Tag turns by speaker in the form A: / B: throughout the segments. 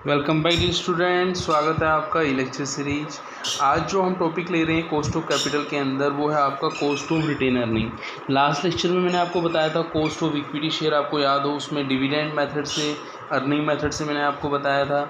A: Welcome back dear student, स्वागत है आपका ई लेक्चर सीरीज। आज जो हम टॉपिक ले रहे हैं कॉस्ट ऑफ कैपिटल के अंदर, वो है आपका cost of retain earning. Last lecture में मैंने आपको बताया था कॉस्ट ऑफ इक्विटी शेयर, आपको याद हो, उसमें डिविडेंड मेथड से, अर्निंग मेथड से मैंने आपको बताया था।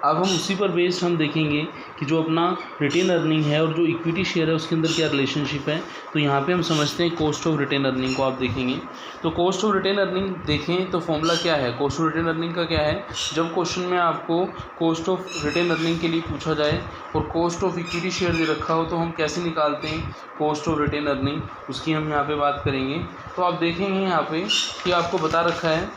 A: अब हम उसी पर बेस्ड हम देखेंगे कि जो अपना रिटेन अर्निंग है और जो इक्विटी शेयर है उसके अंदर क्या रिलेशनशिप है। तो यहाँ पे हम समझते हैं कॉस्ट ऑफ रिटेन अर्निंग को। आप देखेंगे तो कॉस्ट ऑफ रिटेन अर्निंग देखें तो फॉर्मूला क्या है कॉस्ट ऑफ रिटेन अर्निंग का, क्या है। जब क्वेश्चन में आपको कॉस्ट ऑफ रिटेन अर्निंग के लिए पूछा जाए और कॉस्ट ऑफ इक्विटी शेयर दे रखा हो तो हम कैसे निकालते हैं कॉस्ट ऑफ रिटेन अर्निंग, उसकी हम यहाँ पे बात करेंगे। तो आप देखेंगे यहाँ पे कि आपको बता रखा है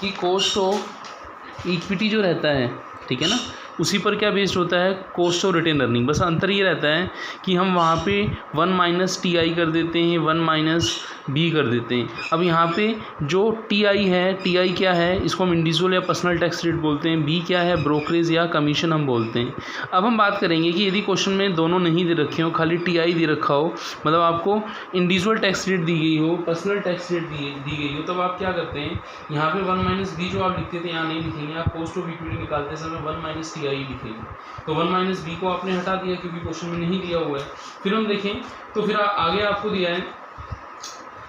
A: कि कॉस्ट ऑफ इक्विटी जो रहता है, ठीक है ना, उसी पर क्या बेस्ड होता है कॉस्ट ऑफ रिटेन अर्निंग। बस अंतर ये रहता है कि हम वहाँ पे 1 माइनस टी आई कर देते हैं, 1 माइनस बी कर देते हैं। अब यहाँ पे जो टी आई है, टी आई क्या है, इसको हम इंडिविजुअल या पर्सनल टैक्स रेट बोलते हैं। बी क्या है, ब्रोकरेज या कमीशन हम बोलते हैं। अब हम बात करेंगे कि यदि क्वेश्चन में दोनों नहीं दे रखे हो, खाली टी आई दे रखा हो, मतलब आपको इंडिविजुअल टैक्स रेट दी गई हो, पर्सनल टैक्स रेट दी गई हो, तब आप क्या करते हैं, यहाँ पे 1 माइनस बी जो आप लिखते थे यहाँ नहीं लिखेंगे, आप कॉस्ट ऑफ इक्विटी निकालते समय 1 माइनस टी आई लिखेंगे। तो 1 माइनस बी को आपने हटा दिया क्योंकि क्वेश्चन में नहीं दिया हुआ है। फिर हम देखें तो फिर आगे आपको दिया है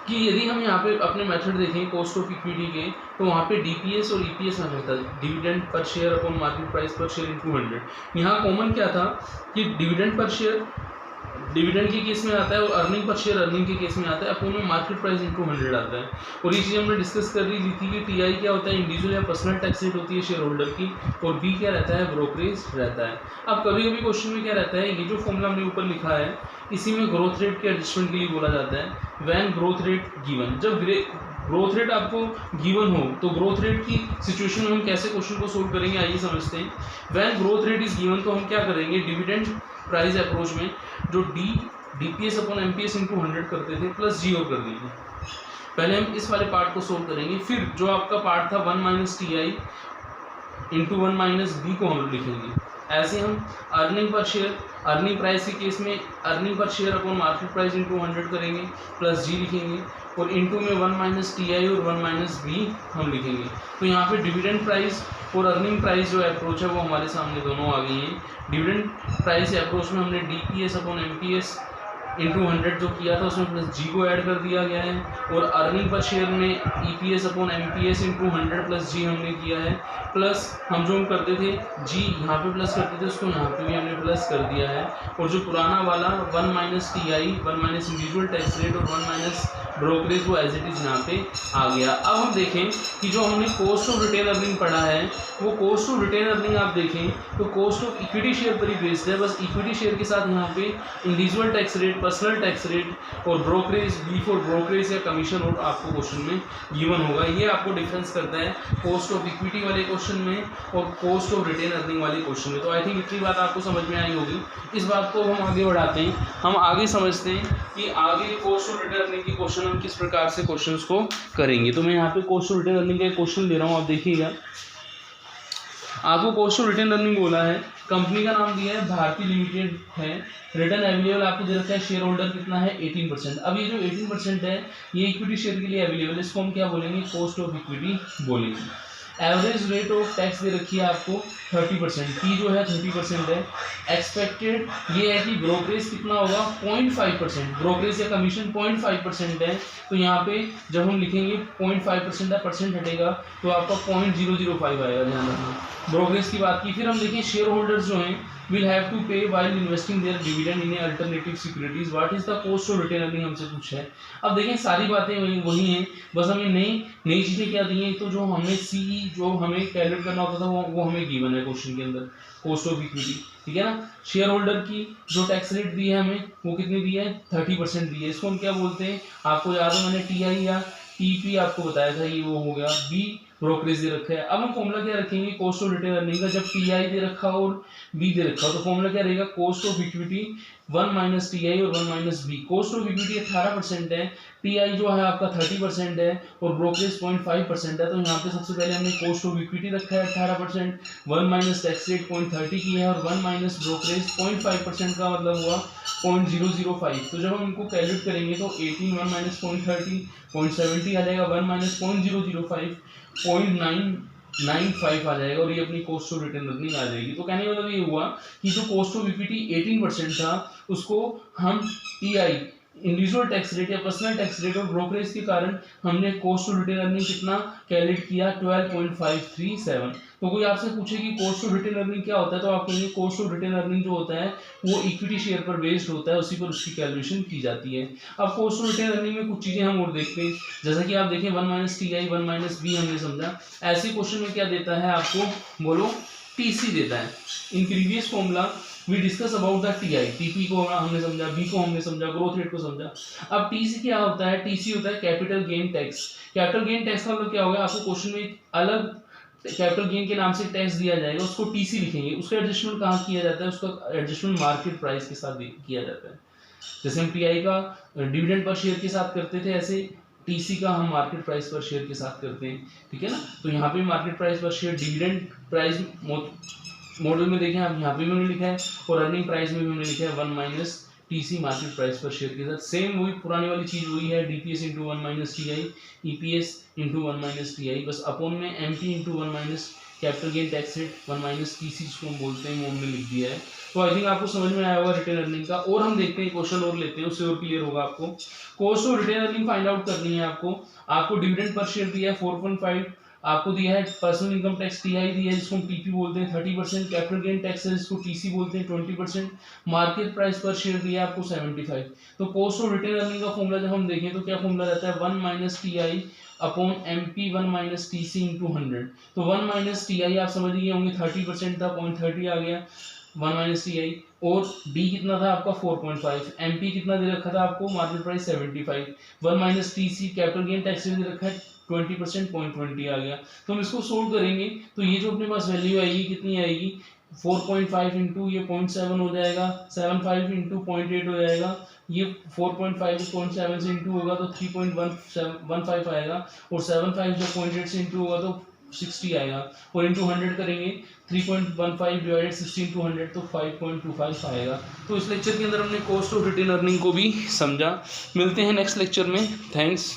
A: कि यदि हम यहाँ पे अपने मेथड देखें कॉस्ट ऑफ इक्विटी के, तो वहाँ पे डीपीएस और ईपीएस में होता है, dividend per share upon market price पर शेयर इनटू 100। यहाँ कॉमन क्या था कि डिविडेंड पर शेयर डिविडेंड के केस में आता है और अर्निंग पर शेयर अर्निंग के केस में आता है, अपॉन में मार्केट प्राइस इनटू 100 आता है। और ये चीज़ हमने डिस्कस कर ली थी कि टीआई क्या होता है, इंडिविजुअल या पर्सनल टैक्स रेट होती है शेयर होल्डर की, और बी क्या रहता है, ब्रोकरेज रहता है। अब कभी कभी क्वेश्चन में क्या रहता है, ये जो फॉर्मूला हमने ऊपर लिखा है इसी में ग्रोथ रेट के एडजस्टमेंट के लिए बोला जाता है। व्हेन ग्रोथ रेट गिवन, जब ग्रोथ रेट आपको गिवन हो तो ग्रोथ रेट की सिचुएशन में हम कैसे क्वेश्चन को सोल्व करेंगे, आइए समझते हैं। When growth rate is given तो हम क्या करेंगे, डिविडेंड प्राइस अप्रोच में जो डीपीएस अपॉन एमपीएस इंटू 100 करते थे प्लस जीरो कर दीजिए। पहले हम इस वाले पार्ट को सोल्व करेंगे, फिर जो आपका पार्ट था 1 minus T I into 1 minus B को हम लोग लिखेंगे। ऐसे हम अर्निंग पर शेयर, अर्निंग प्राइस के केस में अर्निंग पर share upon market price into 100 करेंगे, प्लस जी लिखेंगे, और इंटू में 1 माइनस टी आई और 1 माइनस बी हम लिखेंगे। तो यहाँ पे डिविडेंड प्राइस और अर्निंग प्राइस जो अप्रोच है वो हमारे सामने दोनों आ गई हैं। डिविडेंड प्राइस अप्रोच में हमने डीपीएस अपॉन एमपीएस इंटू 100 जो किया था उसमें प्लस जी को ऐड कर दिया गया है, और अर्निंग पर शेयर में EPS upon MPS into 100 plus जी हमने किया है। प्लस हम जो करते थे जी यहाँ पे प्लस करते थे, उसको यहाँ पे भी हमने प्लस कर दिया है। और जो पुराना वाला 1 minus T I, 1 minus individual tax rate और 1 माइनस ब्रोकरेज, वो एज इट इज यहाँ पे आ गया। अब हम देखें कि जो हमने कॉस्ट ऑफ रिटेन अर्निंग पढ़ा है, वो कॉस्ट ऑफ रिटेन अर्निंग आप देखें तो कॉस्ट ऑफ इक्विटी शेयर पर ही बेस्ड है। बस इक्विटी शेयर के साथ यहाँ पे individual tax rate, personal tax rate और ब्रोकरेज, बी फॉर ब्रोकरेज या कमीशन और आपको क्वेश्चन में गिवन होगा। ये आपको डिफरेंस करता है कॉस्ट ऑफ इक्विटी वाले क्वेश्चन में और कॉस्ट ऑफ रिटेन अर्निंग वाले क्वेश्चन में। तो आई थिंक इतनी बात आपको समझ में आई होगी। इस बात को हम आगे बढ़ाते हैं, हम आगे समझते हैं कि आगे कॉस्ट ऑफ रिटेन अर्निंग के क्वेश्चन हम किस प्रकार से क्वेश्चंस को करेंगे। तो मैं यहाँ पे कॉस्ट ऑफ रिटेन अर्निंग का एक क्वेश्चन ले रहा हूँ, आप देखिएगा। आपको कॉस्ट ऑफ रिटेन अर्निंग बोला है, कंपनी का नाम दिया है भारती लिमिटेड है, रिटर्न अवेलेबल आपको दे रखा है, शेयर होल्डर कितना है 18%। अब ये जो 18% है ये इक्विटी शेयर के लिए अवेलेबल है, इसको हम क्या बोलेंगे, कॉस्ट ऑफ इक्विटी बोलेंगे। एवरेज रेट ऑफ टैक्स दे रखी है आपको 30%, पी जो है 30% है। एक्सपेक्टेड ये है कि ब्रोकरेज कितना होगा 0.5%, ब्रोकरेज या कमीशन 0.5% है। तो यहाँ पे जब हम लिखेंगे 0.5% है, परसेंट हटेगा तो आपका 0.005 आएगा, ध्यान रखना। ब्रोकरेज की बात की, फिर हम देखें शेयर होल्डर्स जो हैं will have to pay while investing their dividend in alternative securities, what is the cost of return earning हमसे पूछा है। अब देखें सारी बातें वही हैं, बस हमें नई चीज़ें क्या दी हैं। तो जो हमें सीई जो हमें कैलकुलेट करना होता था वो हमें गिवन है क्वेश्चन के अंदर, कॉस्ट ऑफ इक्विटी, ठीक है ना। शेयर होल्डर की जो टैक्स रेट दी है हमें वो कितनी दी है, 30% दी है। इसको हम क्या बोलते हैं, आपको याद है मैंने टी आई या टीपी आपको बताया था, ये वो हो गया। बी ब्रोकरेज दे रखा है। अब हम फॉर्मूला क्या रखेंगे कॉस्ट ऑफ रिटेन अर्निंग का, जब टी आई दे रखा और बी दे रखा हो तो फॉर्मूला क्या रहेगा, cost of equity 1 minus T I और 1 minus B. Cost of equity 18% है, टी आई जो है आपका 30% है और ब्रोकरेज 0.5% है। तो यहाँ पे सबसे पहले हमने कॉस्ट ऑफ इक्विटी रखा है 18%, 1 माइनस टैक्स रेट 0.30 की है और 1 माइनस ब्रोकरेज 0.5% का मतलब हुआ 0.005। तो जब हम इनको कैलकुलेट करेंगे तो 18 1 माइनस 0.30 0.70 आ जाएगा, 1 माइनस 0.005 0.9 95 आ जाएगा और ये अपनी कॉस्ट ऑफ रिटेन अर्निंग आ जाएगी। तो कहने का मतलब ये हुआ कि जो कॉस्ट ऑफ ईक्विटी 18% था उसको हम टीआई इंडिविजुअल टैक्स रेट या पर्सनल टैक्स रेट और ब्रोकरेज के कारण हमने कॉस्ट ऑफ रिटेन अर्निंग कितना कैलकुलेट किया 12.537। तो कोई आपसे पूछे कि कॉस्ट ऑफ रिटेन अर्निंग क्या होता है तो आप कहेंगे कॉस्ट ऑफ रिटेन अर्निंग जो होता है वो इक्विटी शेयर पर बेस्ड होता है, उसी पर उसकी कैलकुलेशन की जाती है। अब कॉस्ट ऑफ रिटेन अर्निंग में कुछ चीजें हम और देखते हैं, जैसा कि आप देखें 1 minus T I 1 minus B हमने समझा। ऐसे क्वेश्चन में क्या देता है आपको, बोलो टीसी देता है। In previous formula we discuss about the TI, TP को हमने समझा, बी को हमने समझा, ग्रोथ रेट को समझा। अब टीसी क्या होता है, टीसी होता है capital gain tax. Capital gain tax का मतलब क्या होगा, आपको क्वेश्चन में अलग कैपिटल गेन के नाम से टैक्स दिया जाएगा, उसको टीसी लिखेंगे। उसका एडजस्टमेंट कहाँ किया जाता है, उसका एडजस्टमेंट मार्केट प्राइस के साथ किया जाता है। जैसे हम टीआई का डिविडेंड पर शेयर के साथ करते थे, ऐसे टीसी का हम मार्केट प्राइस पर शेयर के साथ करते हैं, ठीक है ना। तो यहाँ पे मार्केट प्राइस पर शेयर डिविडेंड प्राइस मॉडल में देखें आप, यहाँ पे भी हमने लिखा है और अर्निंग प्राइस में भी हमने लिखा है 1 माइनस टीसी मार्केट प्राइस पर शेयर के साथ। सेम वही पुरानी वाली चीज वही है, DPS into 1 minus TI, EPS into 1 minus TI, बस अपॉन में MP into 1 minus capital gain tax rate 1 minus TC जिसको हम बोलते हैं वो हमने लिख दिया है। तो आई थिंक आपको समझ में आया होगा रिटेन अर्निंग का। और हम देखते हैं क्वेश्चन और लेते हैं, उससे और क्लियर होगा आपको। Cost of retain earning find out करनी है आपको डिविडेंड पर शेयर दिया है 4.5, आपको दिया है पर्सनल इनकम टैक्स टीआई दिया है जिसको हम टीपी बोलते हैं 30%, कैपिटल गेन टैक्स है जिसको टीसी बोलते हैं 20%, मार्केट प्राइस पर शेयर दिया है आपको 75। तो कॉस्ट ऑफ रिटेन अर्निंग का फॉर्मूला जब हम देखें तो क्या फॉर्मूला रहता है, 1 minus TI upon MP 1 minus TC into 100। तो 1 माइनस टीआई आप समझ गए होंगे 30% था, 0.30 आ गया 1 माइनस टीआई, और डी कितना था आपका 4.5, एमपी कितना दे रखा था आपको market price 75, 1 minus TC capital gain tax दे रखा है 20%, 0.20 आ गया। तो हम इसको सोल्व करेंगे तो ये जो अपने पास वैल्यू आएगी कितनी आएगी, 4.5 इंटू ये 0.7 हो जाएगा, 75 इंटू 0.8 हो जाएगा, ये 4.5 0.7 से इंटू होगा तो 3.15 आएगा, और 75 जब 0.8 से इंटू होगा तो 60 आएगा, और इंटू 100 करेंगे 3.15 डिवाइडेड 60 इंटू 100 तो 5.25 आएगा। तो इस लेक्चर के अंदर हमने कॉस्ट ऑफ रिटेन अर्निंग को भी समझा। मिलते हैं नेक्स्ट लेक्चर में, थैंक्स।